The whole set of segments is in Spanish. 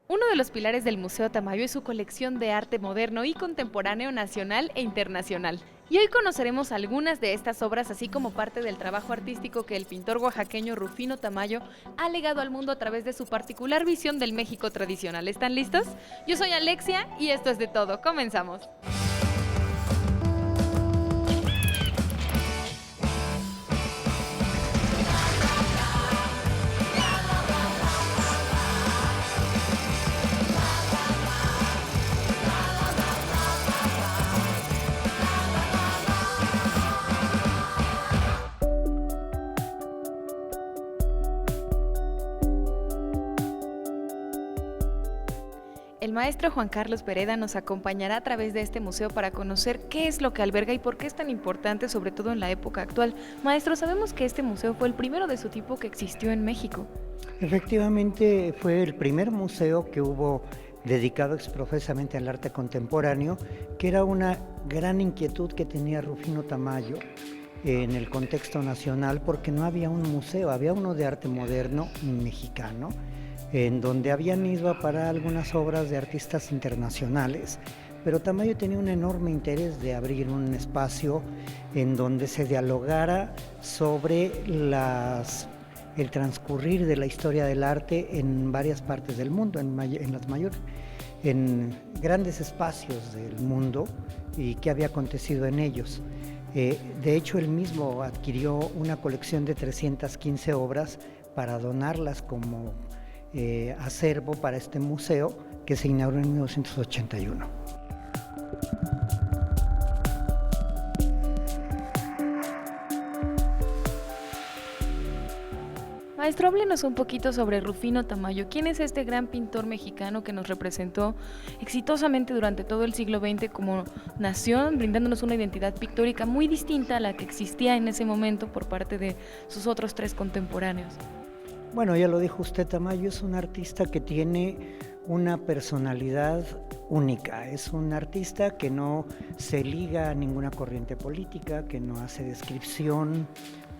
Uno de los pilares del Museo Tamayo es su colección de arte moderno y contemporáneo nacional e internacional. Y hoy conoceremos algunas de estas obras, así como parte del trabajo artístico que el pintor oaxaqueño Rufino Tamayo ha legado al mundo a través de su particular visión del México tradicional. ¿Están listos? Yo soy Alexia y esto es de todo. Comenzamos. El maestro Juan Carlos Pereda nos acompañará a través de este museo para conocer qué es lo que alberga y por qué es tan importante, sobre todo en la época actual. Maestro, sabemos que este museo fue el primero de su tipo que existió en México. Efectivamente, fue el primer museo que hubo dedicado exprofesamente al arte contemporáneo, que era una gran inquietud que tenía Rufino Tamayo en el contexto nacional, porque no había un museo, había uno de arte moderno mexicano, en donde habían ido a parar algunas obras de artistas internacionales, pero Tamayo tenía un enorme interés de abrir un espacio en donde se dialogara sobre el transcurrir de la historia del arte en varias partes del mundo, en grandes espacios del mundo y qué había acontecido en ellos. De hecho, él mismo adquirió una colección de 315 obras para donarlas como acervo para este museo que se inauguró en 1981. Maestro, háblenos un poquito sobre Rufino Tamayo. ¿Quién es este gran pintor mexicano que nos representó exitosamente durante todo el siglo XX como nación, brindándonos una identidad pictórica muy distinta a la que existía en ese momento por parte de sus otros tres contemporáneos? Bueno, ya lo dijo usted, Tamayo es un artista que tiene una personalidad única. Es un artista que no se liga a ninguna corriente política, que no hace descripción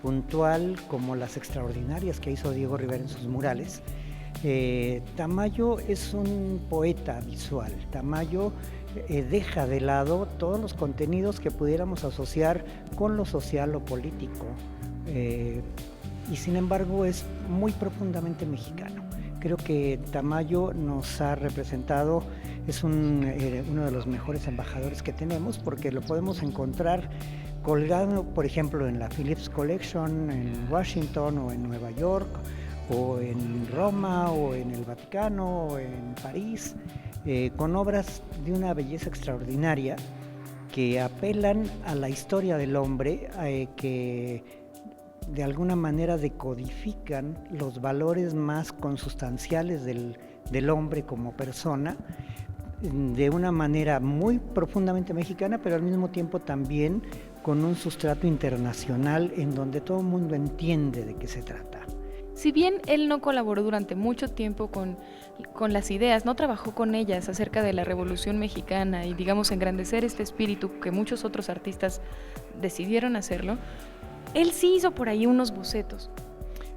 puntual como las extraordinarias que hizo Diego Rivera en sus murales. Tamayo es un poeta visual. Tamayo deja de lado todos los contenidos que pudiéramos asociar con lo social o político. Y sin embargo es muy profundamente mexicano. Creo que Tamayo nos ha representado, es uno de los mejores embajadores que tenemos, porque lo podemos encontrar colgado, por ejemplo, en la Phillips Collection en Washington o en Nueva York, o en Roma, o en el Vaticano, o en París, con obras de una belleza extraordinaria que apelan a la historia del hombre, que de alguna manera decodifican los valores más consustanciales del hombre como persona, de una manera muy profundamente mexicana, pero al mismo tiempo también con un sustrato internacional en donde todo el mundo entiende de qué se trata. Si bien él no colaboró durante mucho tiempo con las ideas, no trabajó con ellas acerca de la Revolución Mexicana y, digamos, engrandecer este espíritu que muchos otros artistas decidieron hacerlo, él sí hizo por ahí unos bocetos.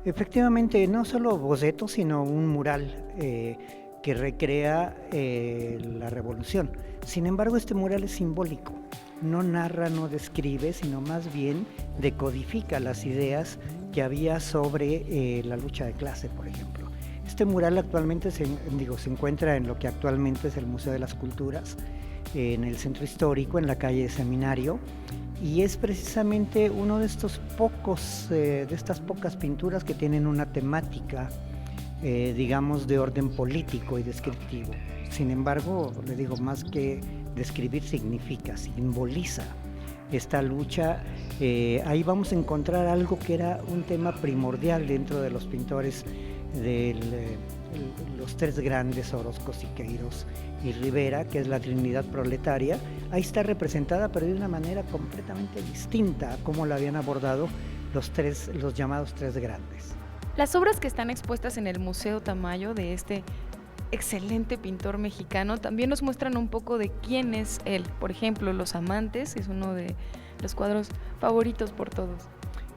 Efectivamente, no solo bocetos, sino un mural que recrea la revolución. Sin embargo, este mural es simbólico. No narra, no describe, sino más bien decodifica las ideas que había sobre la lucha de clase, por ejemplo. Este mural actualmente se encuentra en lo que actualmente es el Museo de las Culturas, en el centro histórico, en la calle de Seminario, y es precisamente uno de estas pocas pinturas que tienen una temática, digamos, de orden político y descriptivo. Sin embargo, le digo, más que describir significa, simboliza esta lucha. Ahí vamos a encontrar algo que era un tema primordial dentro de los pintores los tres grandes, Orozco, Siqueiros y Rivera, que es la Trinidad proletaria. Ahí está representada, pero de una manera completamente distinta a cómo la habían abordado los llamados tres grandes. Las obras que están expuestas en el Museo Tamayo de este excelente pintor mexicano también nos muestran un poco de quién es él. Por ejemplo, Los Amantes es uno de los cuadros favoritos por todos.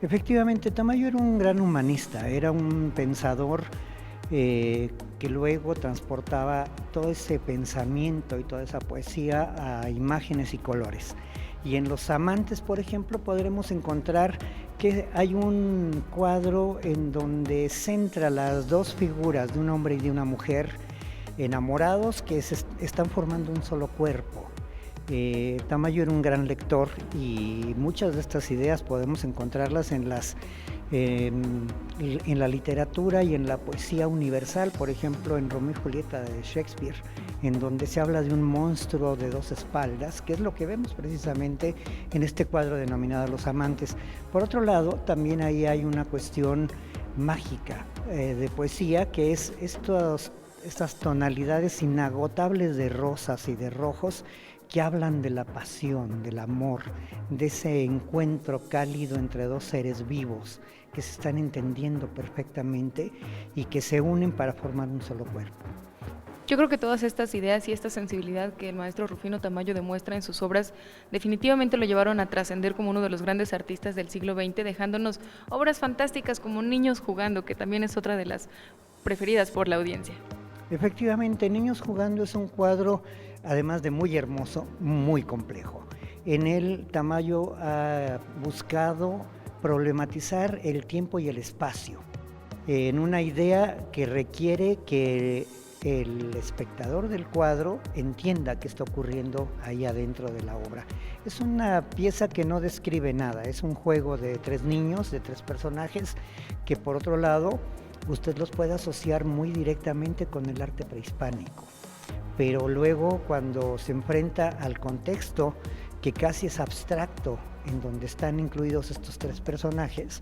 Efectivamente, Tamayo era un gran humanista, era un pensador que luego transportaba todo ese pensamiento y toda esa poesía a imágenes y colores. Y en Los Amantes, por ejemplo, podremos encontrar que hay un cuadro en donde centra las dos figuras de un hombre y de una mujer enamorados que están formando un solo cuerpo. Tamayo era un gran lector y muchas de estas ideas podemos encontrarlas en la literatura y en la poesía universal, por ejemplo en Romeo y Julieta de Shakespeare, en donde se habla de un monstruo de dos espaldas, que es lo que vemos precisamente en este cuadro denominado Los Amantes. Por otro lado, también ahí hay una cuestión mágica de poesía, que es estas tonalidades inagotables de rosas y de rojos que hablan de la pasión, del amor, de ese encuentro cálido entre dos seres vivos que se están entendiendo perfectamente y que se unen para formar un solo cuerpo. Yo creo que todas estas ideas y esta sensibilidad que el maestro Rufino Tamayo demuestra en sus obras definitivamente lo llevaron a trascender como uno de los grandes artistas del siglo XX, dejándonos obras fantásticas como Niños jugando, que también es otra de las preferidas por la audiencia. Efectivamente, Niños jugando es un cuadro, además de muy hermoso, muy complejo. En él Tamayo ha buscado problematizar el tiempo y el espacio, en una idea que requiere que el espectador del cuadro entienda qué está ocurriendo ahí adentro de la obra. Es una pieza que no describe nada, es un juego de tres niños, de tres personajes, que por otro lado usted los puede asociar muy directamente con el arte prehispánico. Pero luego, cuando se enfrenta al contexto que casi es abstracto, en donde están incluidos estos tres personajes,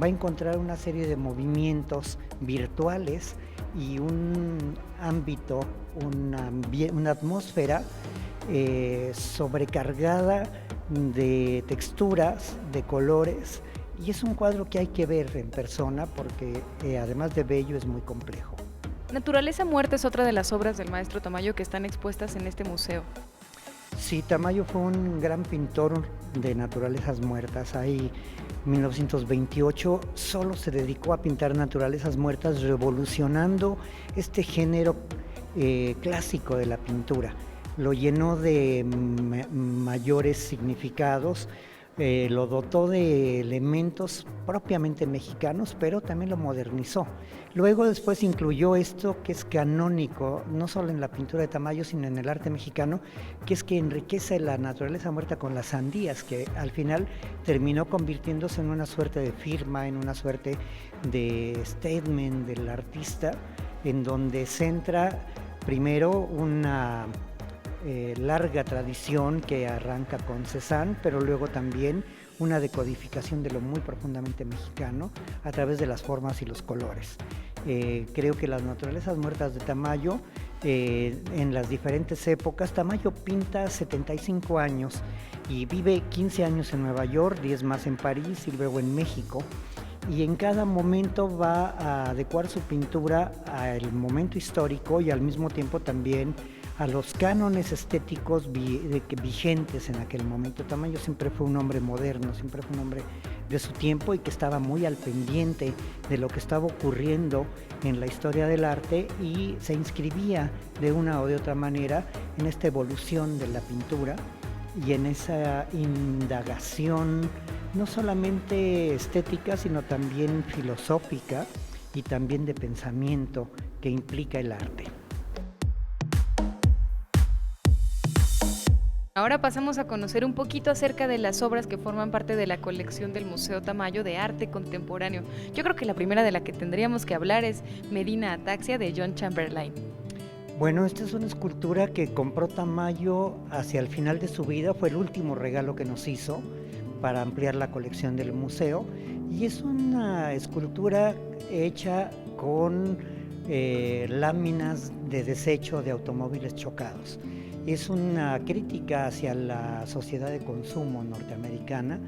va a encontrar una serie de movimientos virtuales y un ámbito, una atmósfera sobrecargada de texturas, de colores, y es un cuadro que hay que ver en persona porque además de bello es muy complejo. Naturaleza muerta es otra de las obras del maestro Tamayo que están expuestas en este museo. Sí, Tamayo fue un gran pintor de naturalezas muertas. Ahí, en 1928, solo se dedicó a pintar naturalezas muertas, revolucionando este género clásico de la pintura. Lo llenó de mayores significados, lo dotó de elementos propiamente mexicanos, pero también lo modernizó. Luego después incluyó esto que es canónico, no solo en la pintura de Tamayo, sino en el arte mexicano, que es que enriquece la naturaleza muerta con las sandías, que al final terminó convirtiéndose en una suerte de firma, en una suerte de statement del artista, en donde centra primero una larga tradición que arranca con Cézanne, pero luego también una decodificación de lo muy profundamente mexicano a través de las formas y los colores. Creo que las naturalezas muertas de Tamayo, en las diferentes épocas, Tamayo pinta 75 años y vive 15 años en Nueva York, 10 más en París y luego en México. Y en cada momento va a adecuar su pintura al momento histórico y al mismo tiempo también a los cánones estéticos vigentes en aquel momento. Tamayo siempre fue un hombre moderno, siempre fue un hombre de su tiempo y que estaba muy al pendiente de lo que estaba ocurriendo en la historia del arte y se inscribía de una o de otra manera en esta evolución de la pintura y en esa indagación no solamente estética, sino también filosófica y también de pensamiento que implica el arte. Ahora pasamos a conocer un poquito acerca de las obras que forman parte de la colección del Museo Tamayo de Arte Contemporáneo. Yo creo que la primera de la que tendríamos que hablar es Medina Ataxia de John Chamberlain. Bueno, esta es una escultura que compró Tamayo hacia el final de su vida, fue el último regalo que nos hizo para ampliar la colección del museo, y es una escultura hecha con láminas de desecho de automóviles chocados. Es una crítica hacia la sociedad de consumo norteamericana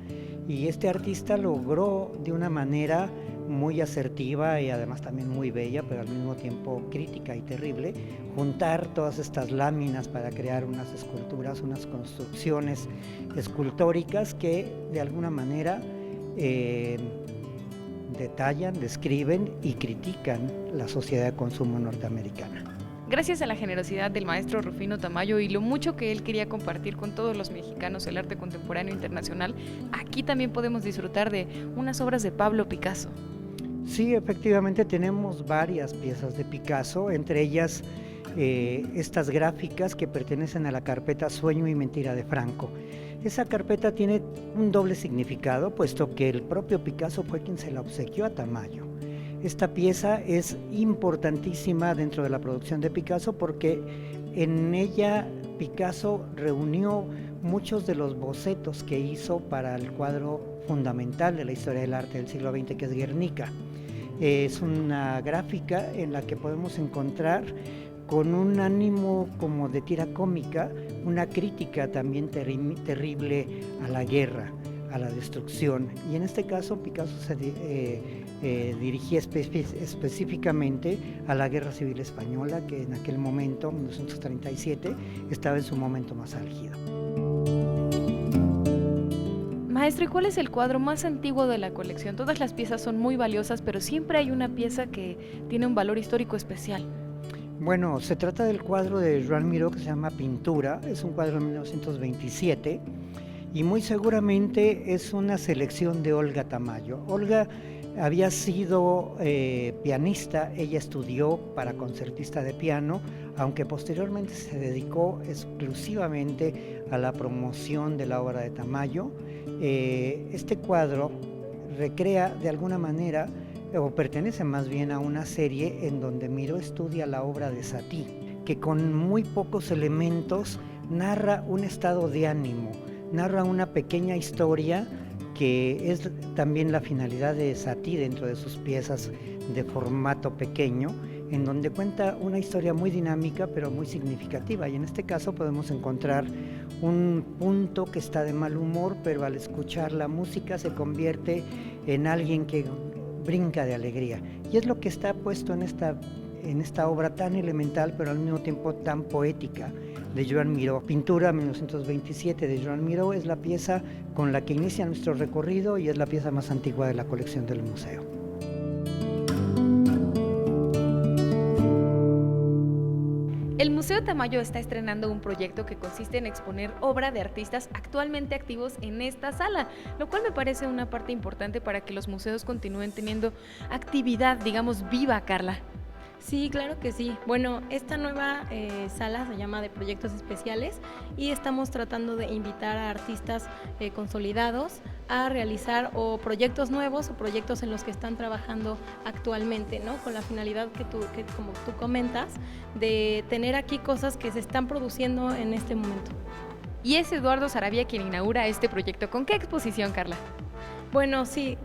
y este artista logró de una manera muy asertiva y además también muy bella, pero al mismo tiempo crítica y terrible, juntar todas estas láminas para crear unas esculturas, unas construcciones escultóricas que de alguna manera detallan, describen y critican la sociedad de consumo norteamericana. Gracias a la generosidad del maestro Rufino Tamayo y lo mucho que él quería compartir con todos los mexicanos el arte contemporáneo internacional, aquí también podemos disfrutar de unas obras de Pablo Picasso. Sí, efectivamente tenemos varias piezas de Picasso, entre ellas estas gráficas que pertenecen a la carpeta Sueño y Mentira de Franco. Esa carpeta tiene un doble significado, puesto que el propio Picasso fue quien se la obsequió a Tamayo. Esta pieza es importantísima dentro de la producción de Picasso porque en ella Picasso reunió muchos de los bocetos que hizo para el cuadro fundamental de la historia del arte del siglo XX, que es Guernica. Es una gráfica en la que podemos encontrar, con un ánimo como de tira cómica, una crítica también terrible a la guerra, a la destrucción. Y en este caso Picasso se dirigía específicamente a la Guerra Civil Española, que en aquel momento, 1937, estaba en su momento más álgido. Maestro, ¿y cuál es el cuadro más antiguo de la colección? Todas las piezas son muy valiosas, pero siempre hay una pieza que tiene un valor histórico especial. Bueno, se trata del cuadro de Joan Miró que se llama Pintura, es un cuadro de 1927 y muy seguramente es una selección de Olga Tamayo. Olga había sido pianista, ella estudió para concertista de piano, aunque posteriormente se dedicó exclusivamente a la promoción de la obra de Tamayo. Este cuadro recrea de alguna manera, o pertenece más bien a una serie en donde Miró estudia la obra de Satie, que con muy pocos elementos narra un estado de ánimo, narra una pequeña historia que es también la finalidad de Satie dentro de sus piezas de formato pequeño, en donde cuenta una historia muy dinámica pero muy significativa, y en este caso podemos encontrar un punto que está de mal humor, pero al escuchar la música se convierte en alguien que brinca de alegría, y es lo que está puesto en esta obra tan elemental pero al mismo tiempo tan poética de Joan Miró. Pintura 1927 de Joan Miró es la pieza con la que inicia nuestro recorrido y es la pieza más antigua de la colección del museo. El Museo Tamayo está estrenando un proyecto que consiste en exponer obra de artistas actualmente activos en esta sala, lo cual me parece una parte importante para que los museos continúen teniendo actividad, digamos, viva, Carla. Sí, claro que sí. Bueno, esta nueva sala se llama de proyectos especiales y estamos tratando de invitar a artistas consolidados a realizar o proyectos nuevos o proyectos en los que están trabajando actualmente, ¿no? Con la finalidad que como tú comentas, de tener aquí cosas que se están produciendo en este momento. Y es Eduardo Saravia quien inaugura este proyecto. ¿Con qué exposición, Carla? Bueno, sí,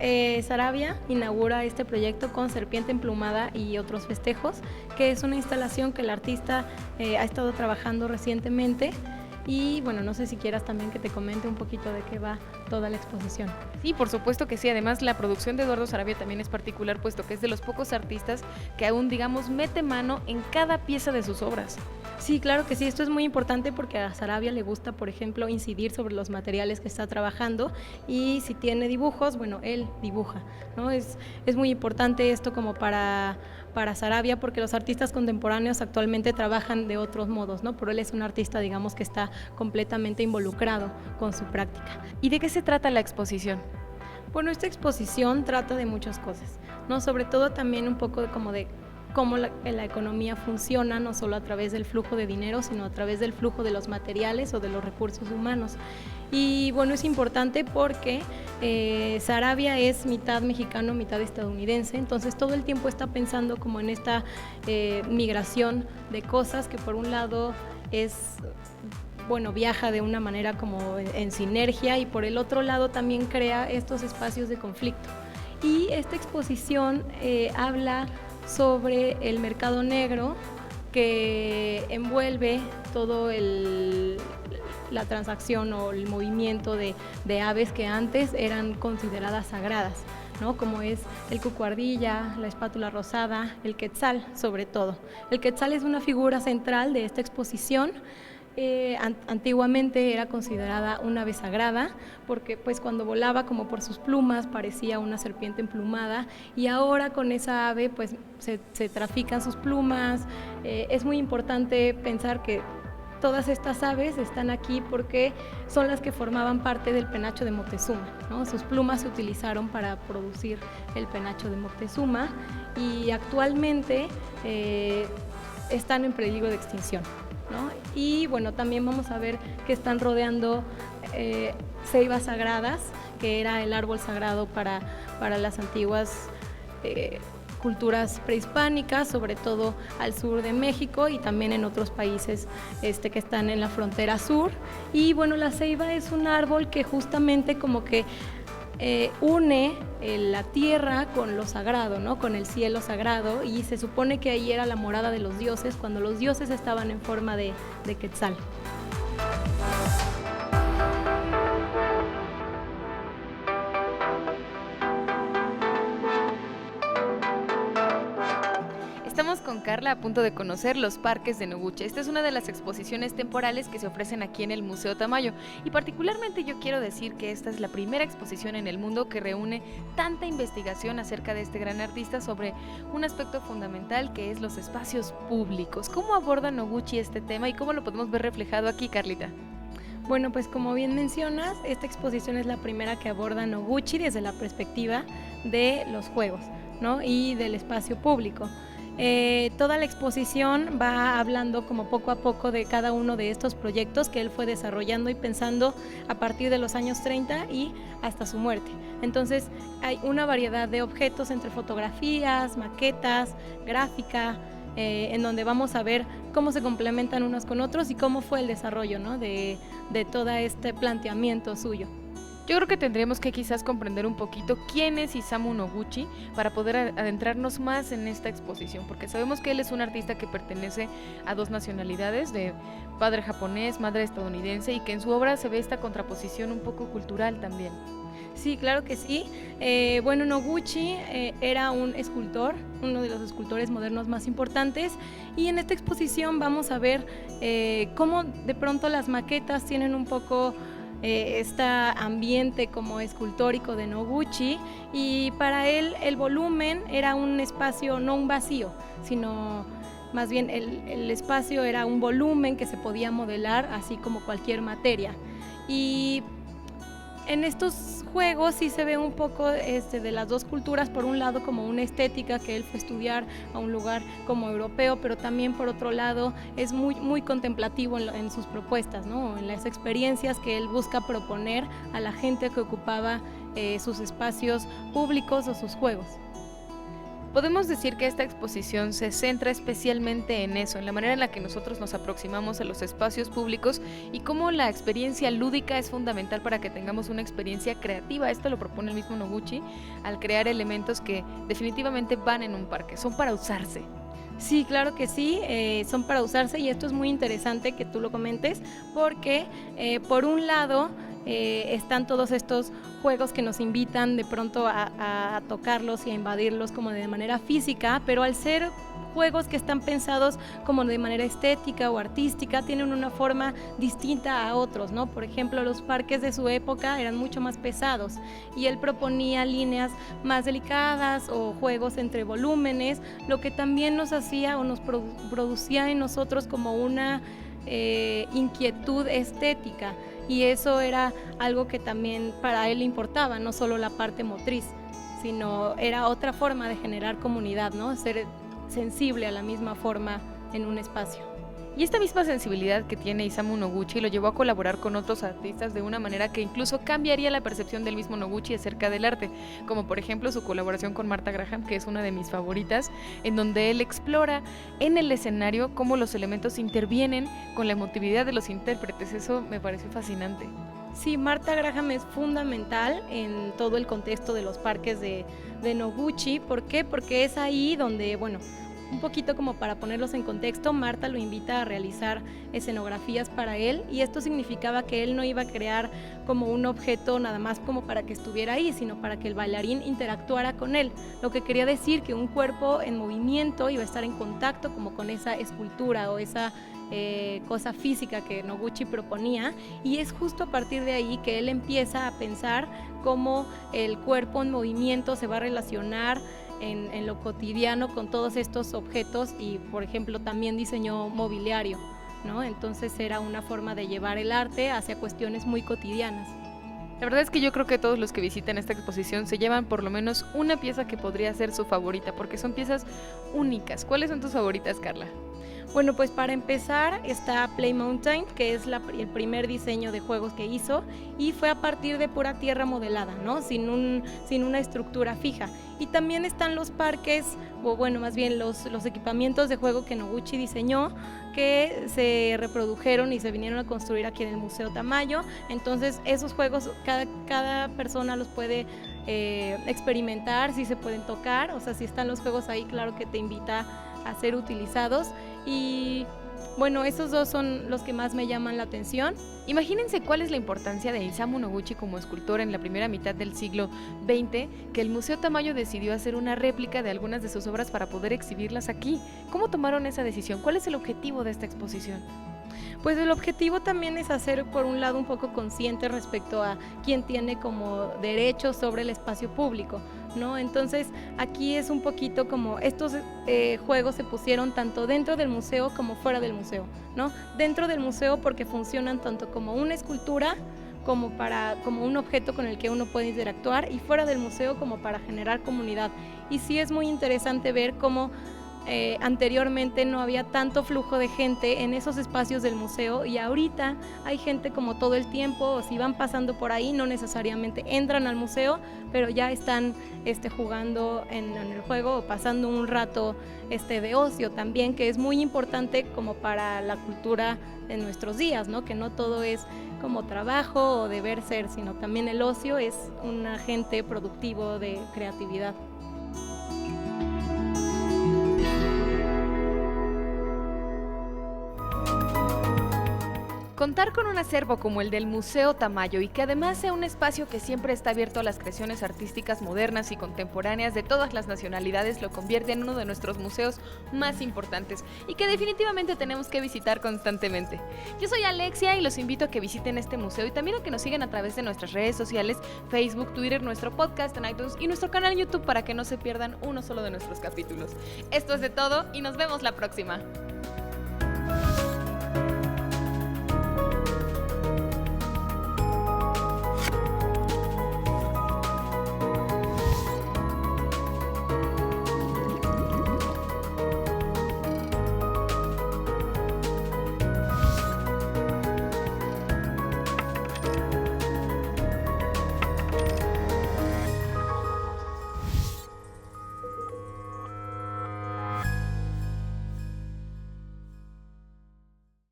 Saravia inaugura este proyecto con Serpiente Emplumada y otros festejos, que es una instalación que el artista ha estado trabajando recientemente. Y bueno, no sé si quieras también que te comente un poquito de qué va toda la exposición. Sí, por supuesto que sí. Además, la producción de Eduardo Saravia también es particular, puesto que es de los pocos artistas que aún, digamos, mete mano en cada pieza de sus obras. Sí, claro que sí, esto es muy importante porque a Saravia le gusta, por ejemplo, incidir sobre los materiales que está trabajando, y si tiene dibujos, bueno, él dibuja, ¿no? Es muy importante esto como para Saravia, porque los artistas contemporáneos actualmente trabajan de otros modos, ¿no? Pero él es un artista, digamos, que está completamente involucrado con su práctica. ¿Y de qué se trata la exposición? Bueno, esta exposición trata de muchas cosas, ¿no? Sobre todo también un poco de cómo la economía funciona, no solo a través del flujo de dinero, sino a través del flujo de los materiales o de los recursos humanos. Y bueno, es importante porque Saravia es mitad mexicano, mitad estadounidense, entonces todo el tiempo está pensando como en esta migración de cosas que por un lado viaja de una manera como en sinergia, y por el otro lado también crea estos espacios de conflicto. Y esta exposición habla sobre el mercado negro que envuelve todo la transacción o el movimiento de aves que antes eran consideradas sagradas, ¿no? Como es el cucuardilla, la espátula rosada, el quetzal sobre todo. El quetzal es una figura central de esta exposición. Antiguamente era considerada un ave sagrada porque pues cuando volaba como por sus plumas parecía una serpiente emplumada, y ahora con esa ave pues se trafican sus plumas. Es muy importante pensar que todas estas aves están aquí porque son las que formaban parte del penacho de Moctezuma, ¿no? Sus plumas se utilizaron para producir el penacho de Moctezuma y actualmente están en peligro de extinción, ¿no? Y bueno, también vamos a ver que están rodeando ceibas sagradas, que era el árbol sagrado para las antiguas culturas prehispánicas, sobre todo al sur de México y también en otros países que están en la frontera sur. Y bueno, la ceiba es un árbol que justamente como que une la tierra con lo sagrado, ¿no? Con el cielo sagrado, y se supone que ahí era la morada de los dioses cuando los dioses estaban en forma de quetzal. Estamos con Carla a punto de conocer los parques de Noguchi. Esta es una de las exposiciones temporales que se ofrecen aquí en el Museo Tamayo, y particularmente yo quiero decir que esta es la primera exposición en el mundo que reúne tanta investigación acerca de este gran artista sobre un aspecto fundamental que es los espacios públicos. ¿Cómo aborda Noguchi este tema y cómo lo podemos ver reflejado aquí, Carlita? Bueno, pues como bien mencionas, esta exposición es la primera que aborda Noguchi desde la perspectiva de los juegos, ¿no? Y del espacio público. Toda la exposición va hablando como poco a poco de cada uno de estos proyectos que él fue desarrollando y pensando a partir de los años 30 y hasta su muerte. Entonces hay una variedad de objetos entre fotografías, maquetas, gráfica, en donde vamos a ver cómo se complementan unos con otros y cómo fue el desarrollo, ¿no? de todo este planteamiento suyo. Yo creo que tendríamos que quizás comprender un poquito quién es Isamu Noguchi para poder adentrarnos más en esta exposición, porque sabemos que él es un artista que pertenece a dos nacionalidades, de padre japonés, madre estadounidense, y que en su obra se ve esta contraposición un poco cultural también. Sí, claro que sí. Bueno, Noguchi era un escultor, uno de los escultores modernos más importantes, y en esta exposición vamos a ver cómo de pronto las maquetas tienen un poco este ambiente como escultórico de Noguchi, y para él el volumen era un espacio, no un vacío, sino más bien el espacio era un volumen que se podía modelar así como cualquier materia. Y en estos juegos sí se ve un poco de las dos culturas, por un lado como una estética que él fue a estudiar a un lugar como europeo, pero también por otro lado es muy, muy contemplativo en sus propuestas, ¿no? En las experiencias que él busca proponer a la gente que ocupaba sus espacios públicos o sus juegos. Podemos decir que esta exposición se centra especialmente en eso, en la manera en la que nosotros nos aproximamos a los espacios públicos y cómo la experiencia lúdica es fundamental para que tengamos una experiencia creativa. Esto lo propone el mismo Noguchi al crear elementos que definitivamente van en un parque, son para usarse. Sí, claro que sí, son para usarse, y esto es muy interesante que tú lo comentes porque por un lado están todos estos juegos que nos invitan de pronto a tocarlos y a invadirlos como de manera física, pero al ser juegos que están pensados como de manera estética o artística, tienen una forma distinta a otros, ¿no? Por ejemplo, los parques de su época eran mucho más pesados y él proponía líneas más delicadas o juegos entre volúmenes, lo que también nos hacía o nos producía en nosotros como una inquietud estética, y eso era algo que también para él importaba, no solo la parte motriz, sino era otra forma de generar comunidad, ¿no? Ser sensible a la misma forma en un espacio. Y esta misma sensibilidad que tiene Isamu Noguchi lo llevó a colaborar con otros artistas de una manera que incluso cambiaría la percepción del mismo Noguchi acerca del arte, como por ejemplo su colaboración con Martha Graham, que es una de mis favoritas, en donde él explora en el escenario cómo los elementos intervienen con la emotividad de los intérpretes. Eso me pareció fascinante. Sí, Martha Graham es fundamental en todo el contexto de los parques de Noguchi. ¿Por qué? Porque es ahí donde, bueno, un poquito como para ponerlos en contexto, Martha lo invita a realizar escenografías para él, y esto significaba que él no iba a crear como un objeto nada más como para que estuviera ahí, sino para que el bailarín interactuara con él, lo que quería decir que un cuerpo en movimiento iba a estar en contacto como con esa escultura o esa cosa física que Noguchi proponía, y es justo a partir de ahí que él empieza a pensar cómo el cuerpo en movimiento se va a relacionar en lo cotidiano con todos estos objetos, y por ejemplo también diseñó mobiliario, ¿no? Entonces era una forma de llevar el arte hacia cuestiones muy cotidianas. La verdad es que yo creo que todos los que visiten esta exposición se llevan por lo menos una pieza que podría ser su favorita, porque son piezas únicas. ¿Cuáles son tus favoritas, Carla? Bueno, pues para empezar está Play Mountain, que es el primer diseño de juegos que hizo, y fue a partir de pura tierra modelada, ¿no? Sin una estructura fija. Y también están los parques, o bueno, más bien los equipamientos de juego que Noguchi diseñó, que se reprodujeron y se vinieron a construir aquí en el Museo Tamayo. Entonces esos juegos cada persona los puede experimentar, si se pueden tocar, o sea, si están los juegos ahí, claro que te invita a ser utilizados. Y bueno, esos dos son los que más me llaman la atención. Imagínense cuál es la importancia de Isamu Noguchi como escultor en la primera mitad del siglo XX, que el Museo Tamayo decidió hacer una réplica de algunas de sus obras para poder exhibirlas aquí. ¿Cómo tomaron esa decisión? ¿Cuál es el objetivo de esta exposición? Pues el objetivo también es hacer, por un lado, un poco consciente respecto a quién tiene como derechos sobre el espacio público, ¿no? Entonces aquí es un poquito como estos juegos se pusieron tanto dentro del museo como fuera del museo, ¿no? Dentro del museo porque funcionan tanto como una escultura como un objeto con el que uno puede interactuar, y fuera del museo como para generar comunidad. Y sí es muy interesante ver cómo anteriormente no había tanto flujo de gente en esos espacios del museo, y ahorita hay gente como todo el tiempo, o si van pasando por ahí no necesariamente entran al museo, pero ya están jugando en el juego o pasando un rato de ocio también, que es muy importante como para la cultura de nuestros días, ¿no? Que no todo es como trabajo o deber ser, sino también el ocio es un agente productivo de creatividad. Contar con un acervo como el del Museo Tamayo, y que además sea un espacio que siempre está abierto a las creaciones artísticas modernas y contemporáneas de todas las nacionalidades, lo convierte en uno de nuestros museos más importantes y que definitivamente tenemos que visitar constantemente. Yo soy Alexia y los invito a que visiten este museo y también a que nos sigan a través de nuestras redes sociales, Facebook, Twitter, nuestro podcast en iTunes y nuestro canal en YouTube para que no se pierdan uno solo de nuestros capítulos. Esto es de todo y nos vemos la próxima.